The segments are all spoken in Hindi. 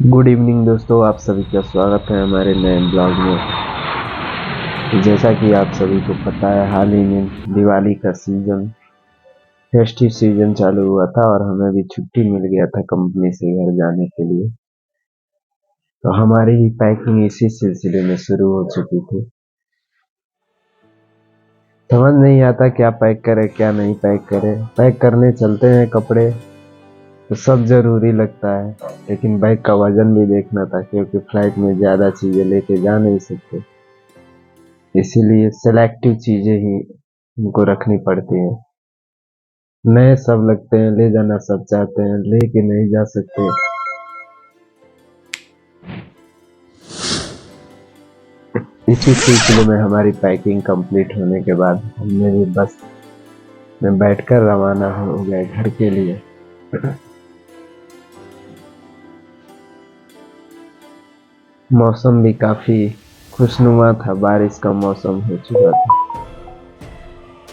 गुड इवनिंग दोस्तों, आप सभी का स्वागत है हमारे नए ब्लॉग में। जैसा कि आप सभी को पता है, हाल ही में दिवाली का सीजन, फेस्टिव सीजन चालू हुआ था और हमें भी छुट्टी मिल गया था कंपनी से घर जाने के लिए। तो हमारी पैकिंग इसी सिलसिले में शुरू हो चुकी थी। समझ नहीं आता क्या पैक करें क्या नहीं पैक करें। पैक करने चलते हैं कपड़े तो सब जरूरी लगता है, लेकिन बैग का वजन भी देखना था क्योंकि फ्लाइट में ज्यादा चीजें लेके जा नहीं सकते। इसीलिए सेलेक्टिव चीजें ही उनको रखनी पड़ती हैं। नए सब लगते हैं, ले जाना सब चाहते हैं, लेके नहीं जा सकते। इसी सिलसिले में हमारी पैकिंग कंप्लीट होने के बाद हमने भी बस में बैठकर रवाना हो गए घर के लिए। मौसम भी काफी खुशनुमा था, बारिश का मौसम हो चुका था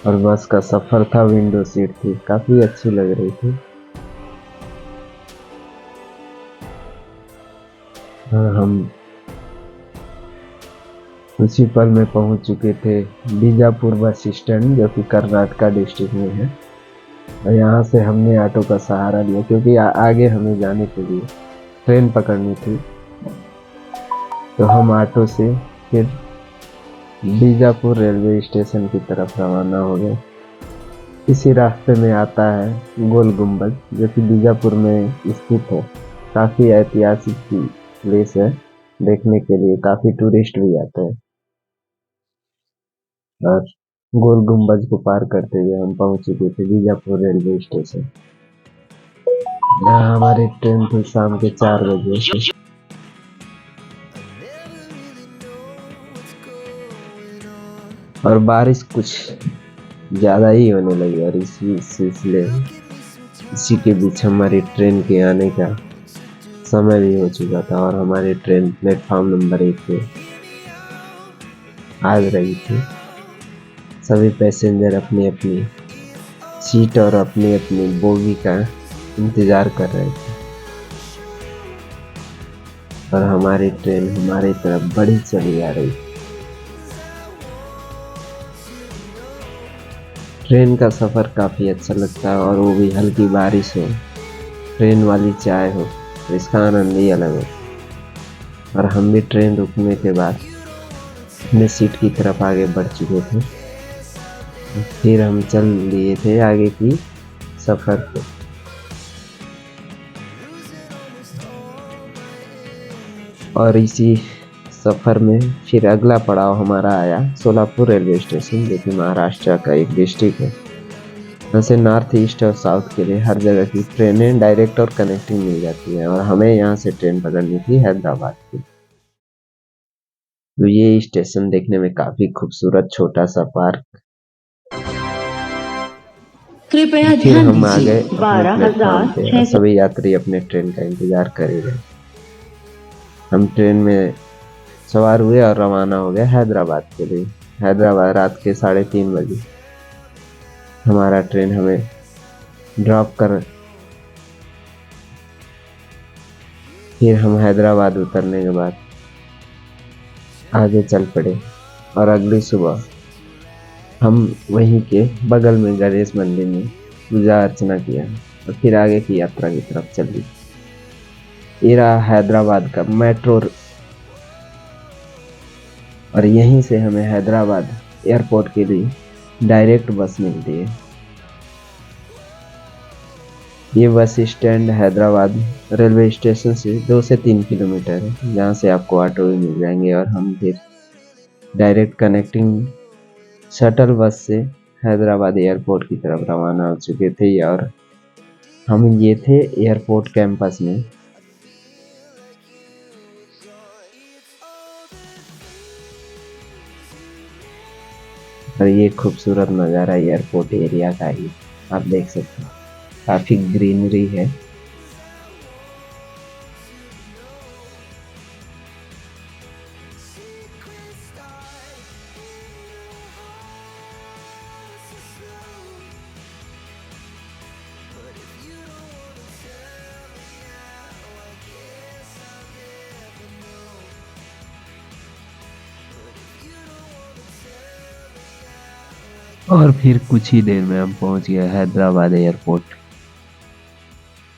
और बस का सफर था, विंडो सीट थी, काफी अच्छी लग रही थी। और हम उसी पल में पहुंच चुके थे बीजापुर बस स्टैंड, जो कि कर्नाटका डिस्ट्रिक्ट में है। और यहाँ से हमने ऑटो का सहारा लिया क्योंकि आगे हमें जाने के लिए ट्रेन पकड़नी थी। तो हम ऑटो से फिर बीजापुर रेलवे स्टेशन की तरफ रवाना हो गए। इसी रास्ते में आता है गोल गुम्बद, जो कि बीजापुर में स्थित है। काफी ऐतिहासिक प्लेस है, देखने के लिए काफी टूरिस्ट भी आते हैं। और गोल गुम्बद को पार करते हुए हम पहुंच चुके थे बीजापुर रेलवे स्टेशन। यहाँ हमारी ट्रेन थी शाम के 4 बजे से। और बारिश कुछ ज्यादा ही होने लगी और इसी सिलसिले इसी के बीच हमारी ट्रेन के आने का समय भी हो चुका था और हमारी ट्रेन प्लेटफॉर्म नंबर 1 पे आ रही थी। सभी पैसेंजर अपनी अपनी सीट और अपनी अपनी बोगी का इंतजार कर रहे थे और हमारी ट्रेन हमारी तरफ बढ़ी चली आ रही थी। ट्रेन का सफर काफी अच्छा लगता है और वो भी हल्की बारिश हो, ट्रेन वाली चाय हो, तो इसका आनंद ही अलग है। और हम भी ट्रेन रुकने के बाद अपने सीट की तरफ आगे बढ़ चुके थे। फिर हम चल लिए थे आगे की सफर पे। और इसी सफर में फिर अगला पड़ाव हमारा आया सोलापुर रेलवे स्टेशन, जो कि महाराष्ट्र का एक डिस्ट्रिक्ट है। यहाँ से नॉर्थ ईस्ट और साउथ के लिए हर जगह की ट्रेनें डायरेक्ट और कनेक्टिंग मिल जाती हैं और हमें यहाँ से ट्रेन पकड़नी थी हैदराबाद की। तो ये स्टेशन देखने में काफी खूबसूरत छोटा सा पार्क। कृपया फिर ध्यान हम आ गए दीजिए अपने प्लेटफॉर्म पे और 12,600 सभी यात्री अपने ट्रेन का इंतजार कर ही रहे। हम ट्रेन में सवार हुए और रवाना हो गए हैदराबाद के लिए। हैदराबाद रात के 3:30 बजे हमारा ट्रेन हमें ड्रॉप कर, फिर हम हैदराबाद उतरने के बाद आगे चल पड़े और अगली सुबह हम वहीं के बगल में गणेश मंदिर में पूजा अर्चना किया और फिर आगे की यात्रा की तरफ चली। ये रहा हैदराबाद का मेट्रो और यहीं से हमें हैदराबाद एयरपोर्ट के लिए डायरेक्ट बस मिलती है। ये bus stand Hyderabad railway station से 2 से 3 किलोमीटर है, जहाँ से आपको ऑटो भी मिल जाएंगे। और हम फिर डायरेक्ट कनेक्टिंग शटल बस से हैदराबाद एयरपोर्ट की तरफ रवाना हो चुके थे और हम ये थे एयरपोर्ट कैंपस में। और ये खूबसूरत नज़ारा एयरपोर्ट एरिया का ही आप देख सकते हैं, काफी ग्रीनरी है। और फिर कुछ ही देर में हम पहुंच गए हैदराबाद एयरपोर्ट,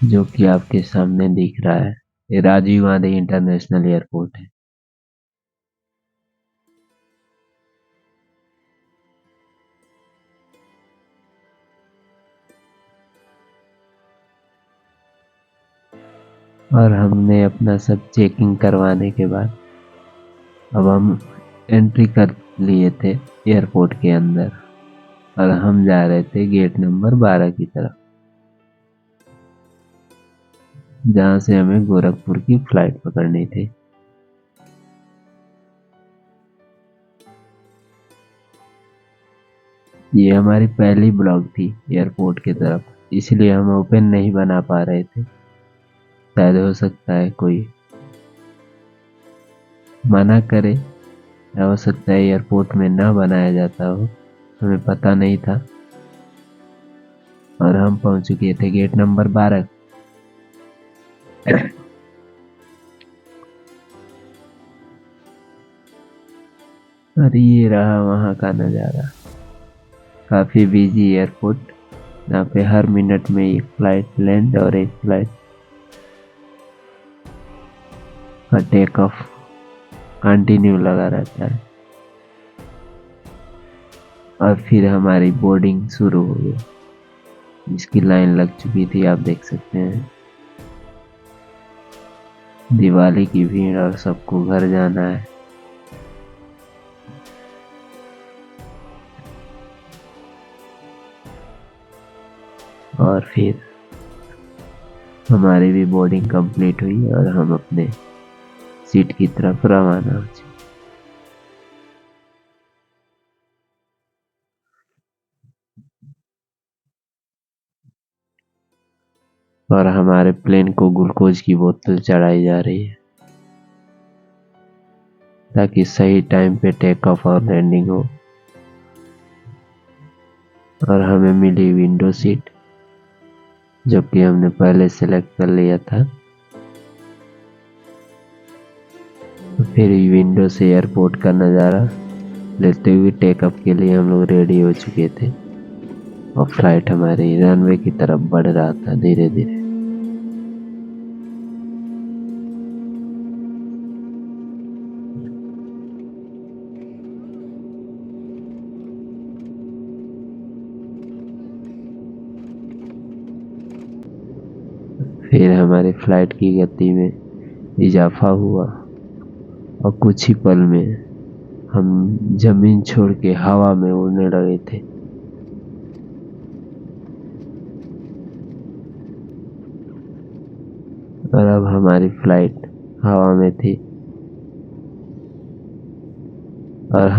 जो कि आपके सामने दिख रहा है। ये राजीव गांधी इंटरनेशनल एयरपोर्ट है। और हमने अपना सब चेकिंग करवाने के बाद अब हम एंट्री कर लिए थे एयरपोर्ट के अंदर, और हम जा रहे थे गेट नंबर 12 की तरफ, जहां से हमें गोरखपुर की फ्लाइट पकड़नी थी। ये हमारी पहली ब्लॉग थी एयरपोर्ट की तरफ, इसलिए हम ओपन नहीं बना पा रहे थे। शायद हो सकता है कोई मना करे, या हो सकता है एयरपोर्ट में ना बनाया जाता हो, हमें पता नहीं था। और हम पहुंच चुके थे गेट नंबर 12। और ये रहा वहां का नज़ारा। काफ़ी बिजी एयरपोर्ट, यहाँ पे हर मिनट में एक फ्लाइट लैंड और एक फ्लाइट का टेक ऑफ कंटिन्यू लगा रहता है। और फिर हमारी बोर्डिंग शुरू हो गई, जिसकी लाइन लग चुकी थी, आप देख सकते हैं। दिवाली की भीड़ और सबको घर जाना है। और फिर हमारी भी बोर्डिंग कंप्लीट हुई और हम अपने सीट की तरफ रवाना हो चुके। और हमारे प्लेन को ग्लूकोज की बोतल चढ़ाई जा रही है, ताकि सही टाइम पे टेक ऑफ और लैंडिंग हो। और हमें मिली विंडो सीट, जो कि हमने पहले सेलेक्ट कर लिया था। फिर विंडो से एयरपोर्ट का नज़ारा लेते हुए टेकअप के लिए हम लोग रेडी हो चुके थे, और फ्लाइट हमारी रनवे की तरफ बढ़ रहा था धीरे धीरे। फिर हमारी फ्लाइट की गति में इजाफा हुआ, और कुछ ही पल में हम जमीन छोड़ के हवा में उड़ने लगे थे। और अब हमारी फ्लाइट हवा में थी, और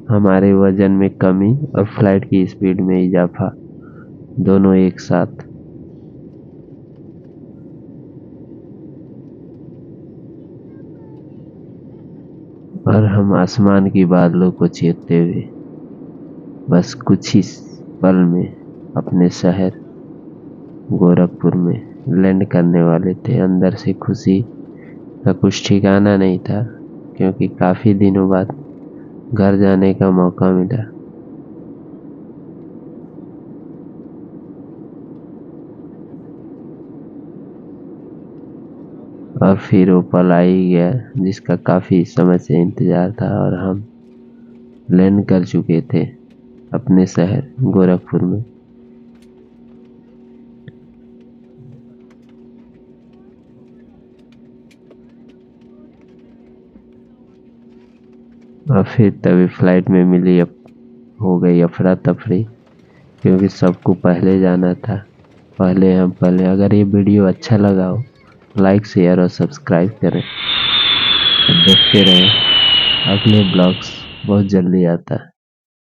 हमारे वजन में कमी और फ्लाइट की स्पीड में इजाफा, दोनों एक साथ। और हम आसमान की बादलों को चीरते हुए बस कुछ ही पल में अपने शहर गोरखपुर में लैंड करने वाले थे। अंदर से खुशी का कुछ ठिकाना नहीं था, क्योंकि काफ़ी दिनों बाद घर जाने का मौका मिला। और फिर वो पल आ ही गया, जिसका काफ़ी समय से इंतज़ार था, और हम लैंड कर चुके थे अपने शहर गोरखपुर में। और फिर तभी फ्लाइट में मिली हो गई अफरा तफरी, क्योंकि सबको पहले जाना था। पहले अगर ये वीडियो अच्छा लगा हो, लाइक शेयर और सब्सक्राइब करें। देखते रहें, अगले ब्लॉग्स बहुत जल्दी आता है।